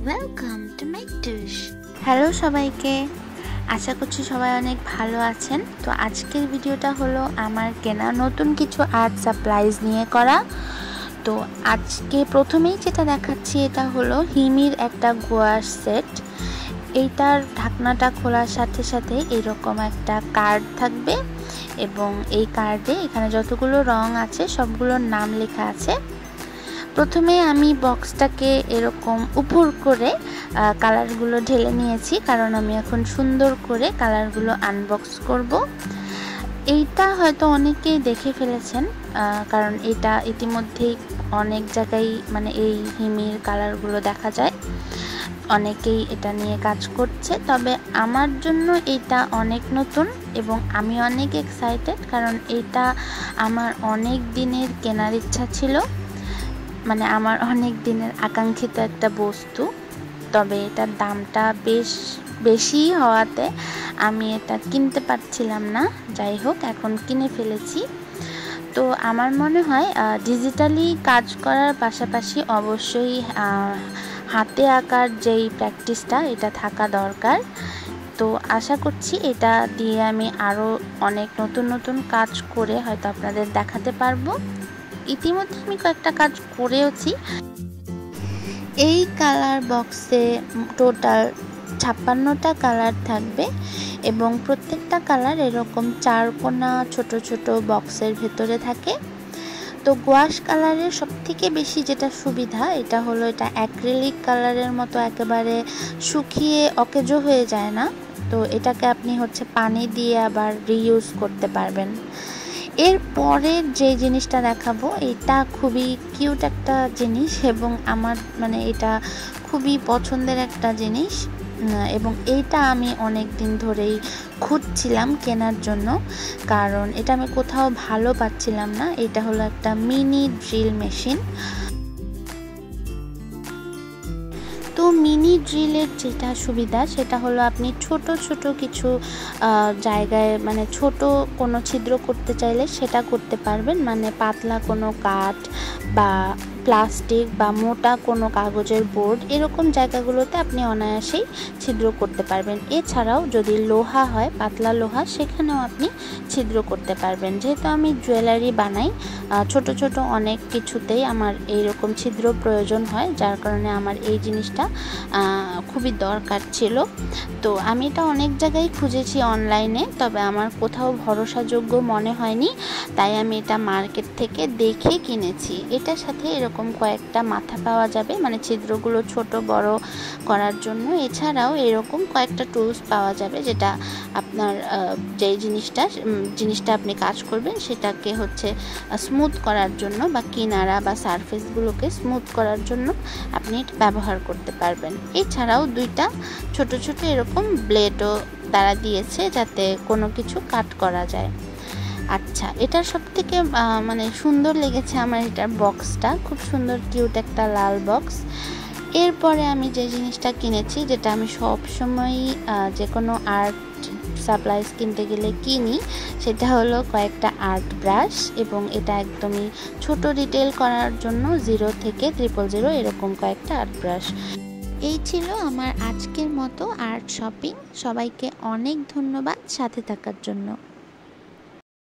Welcome to মেকটুস। Hello সবাইকে, আশা করছি সবাই অনেক ভালো আছেন। তো আজকের ভিডিওটা হলো আমার কেনা নতুন কিছু আর্ট সাপ্লাইজ নিয়ে করা। তো আজকে প্রথমেই যেটা দেখাচ্ছি এটা হলো হিমির একটা গোয়াশ সেট। এইটার ঢাকনাটা খোলার সাথে সাথে এরকম একটা কার্ড থাকবে এবং এই কার্ডে এখানে যতগুলো রং আছে সবগুলোর নাম লেখা আছে। প্রথমে আমি বক্সটাকে এরকম উপর করে কালারগুলো ঢেলে নিয়েছি, কারণ আমি এখন সুন্দর করে কালারগুলো আনবক্স করব। এইটা হয়তো অনেকেই দেখে ফেলেছেন, কারণ এটা ইতিমধ্যেই অনেক জায়গায় মানে এই হিমির কালারগুলো দেখা যায়, অনেকেই এটা নিয়ে কাজ করছে। তবে আমার জন্য এটা অনেক নতুন এবং আমি অনেক এক্সাইটেড, কারণ এটা আমার অনেক দিনের কেনার ইচ্ছা ছিল, মানে আমার অনেক দিনের আকাঙ্ক্ষিত একটা বস্তু। তবে এটার দামটা বেশ বেশি হওয়াতে আমি এটা কিনতে পারছিলাম না। যাই হোক, এখন কিনে ফেলেছি। তো আমার মনে হয় ডিজিটালি কাজ করার পাশাপাশি অবশ্যই হাতে আঁকার যেই প্র্যাকটিসটা এটা থাকা দরকার। তো আশা করছি এটা দিয়ে আমি আরও অনেক নতুন নতুন কাজ করে হয়তো আপনাদের দেখাতে পারবো। ইতিমধ্যে আমি কয়েকটা কাজ করেওছি। এই কালার বক্সে টোটাল 56টা কালার থাকবে এবং প্রত্যেকটা কালার এরকম 4 কোনা ছোট ছোট বক্সের ভেতরে থাকে। তো গোয়াশ কালারের সবথেকে বেশি যেটা সুবিধা এটা হলো এটা অ্যাক্রিলিক কালারের মতো একেবারে শুকিয়ে অকেজো হয়ে যায় না। তো এটাকে আপনি পানি দিয়ে আবার রিইউজ করতে পারবেন। এর পরের যে জিনিসটা দেখাবো এটা খুবই কিউট একটা জিনিস এবং আমার মানে এটা খুবই পছন্দের একটা জিনিস, এবং এইটা আমি অনেক দিন ধরেই খুঁজছিলাম কেনার জন্য, কারণ এটা আমি কোথাও ভালো পাচ্ছিলাম না। এটা হলো একটা মিনি ড্রিল মেশিন। তো মিনি ড্রিলের যেটা সুবিধা সেটা হলো আপনি ছোট ছোট কিছু জায়গায় মানে ছোট কোনো ছিদ্র করতে চাইলে সেটা করতে পারবেন, মানে পাতলা কোনো কাঠ বা প্লাস্টিক বা মোটা কোনো কাগজের বোর্ড এরকম জায়গাগুলোতে আপনি অনায়াসেই ছিদ্র করতে পারবেন। এছাড়াও যদি লোহা হয়, পাতলা লোহা, সেখানেও আপনি ছিদ্র করতে পারবেন। যেহেতু আমি জুয়েলারি বানাই, ছোট ছোট অনেক কিছুতেই আমার এইরকম ছিদ্র প্রয়োজন হয়, যার কারণে আমার এই জিনিসটা খুবই দরকার ছিল। তো আমি এটা অনেক জায়গায় খুঁজেছি অনলাইনে, তবে আমার কোথাও ভরসাযোগ্য মনে হয়নি, তাই আমি এটা মার্কেট থেকে দেখে কিনেছি। এটার সাথে এরকম কয়েকটা মাথা পাওয়া যাবে, মানে ছিদ্রগুলো ছোট বড় করার জন্য। এছাড়াও এরকম কয়েকটা টুলস পাওয়া যাবে, যেটা আপনার যেই জিনিসটা আপনি কাজ করবেন সেটাকে স্মুথ করার জন্য বা কিনারা বা সারফেসগুলোকে স্মুথ করার জন্য আপনি এটা ব্যবহার করতে পারবেন। এছাড়াও 2টা ছোট ছোট এরকম ব্লেডও তারা দিয়েছে যাতে কোনো কিছু কাট করা যায়। আচ্ছা, এটার সবথেকে মানে সুন্দর লেগেছে আমার এটার বক্সটা, খুব সুন্দর কিউট একটা লাল বক্স। এরপরে আমি যে জিনিসটা কিনেছি, যেটা আমি সবসময়ই যে কোনো আর্ট সাপ্লাইজ কিনতে গেলে কিনি, সেটা হলো কয়েকটা আর্ট ব্রাশ, এবং এটা একদমই ছোট ডিটেল করার জন্য 0 থেকে 000 এরকম কয়েকটা আর্ট ব্রাশ। এই ছিল আমার আজকের মতো আর্ট শপিং। সবাইকে অনেক ধন্যবাদ সাথে থাকার জন্য।